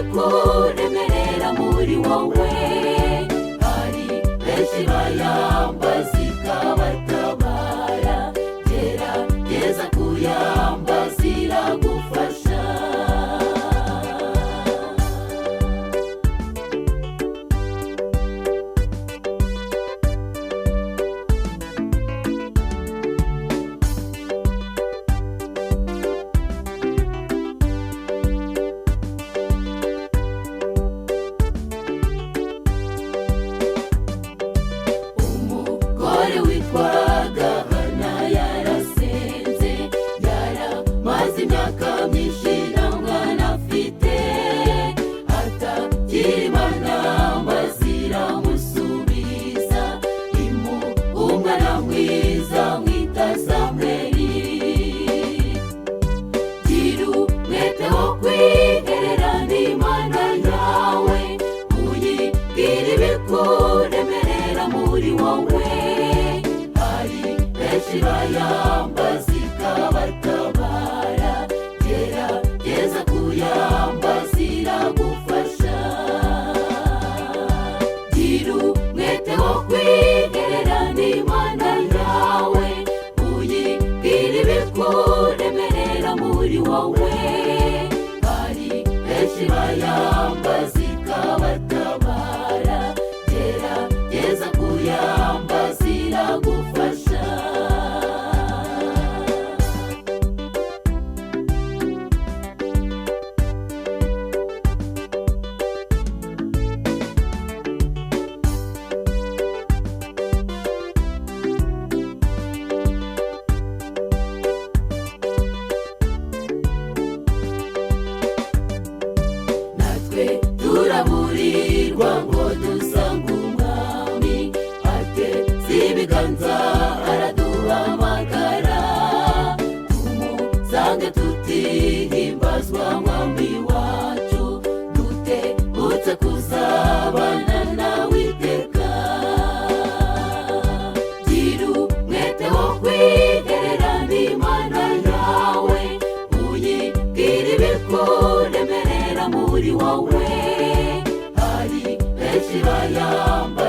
ibikuremerera muri wowe, hari benshi bayambaza ikabatabara, gerageza kuyambaza iragufasha. Umugore witwaga Hana yarasenze, yaramaze imyaka myinshi nta mwana afite, atagira Imana maze iramusubiza, imuha umwana mwiza amwita Samweli. Gira umwete wo kwihererana Imana yawe, uyibwire ibikuremerera muri wowe, hari benshi bayambaza ikabatabara, gerageza kuyambaza iragufasha. Gira umwete wo kwihererana Imana yawe, uyibwire ibikuremerera muri wowe, hari benshi bayambaza ikabatabara, gerageza kuyambaza iragufasha. Natwe turaburirwa ngo dusange umwami, ateze ibiganza araduhamagara, tumusange tutihimbazwa mwami wacu, dutebutse kuzabana nawe iteka. Gira umwete wo kwihererana Imana yawe, uyibwire ibikuremerera muri wowe, hari benshi bayambaza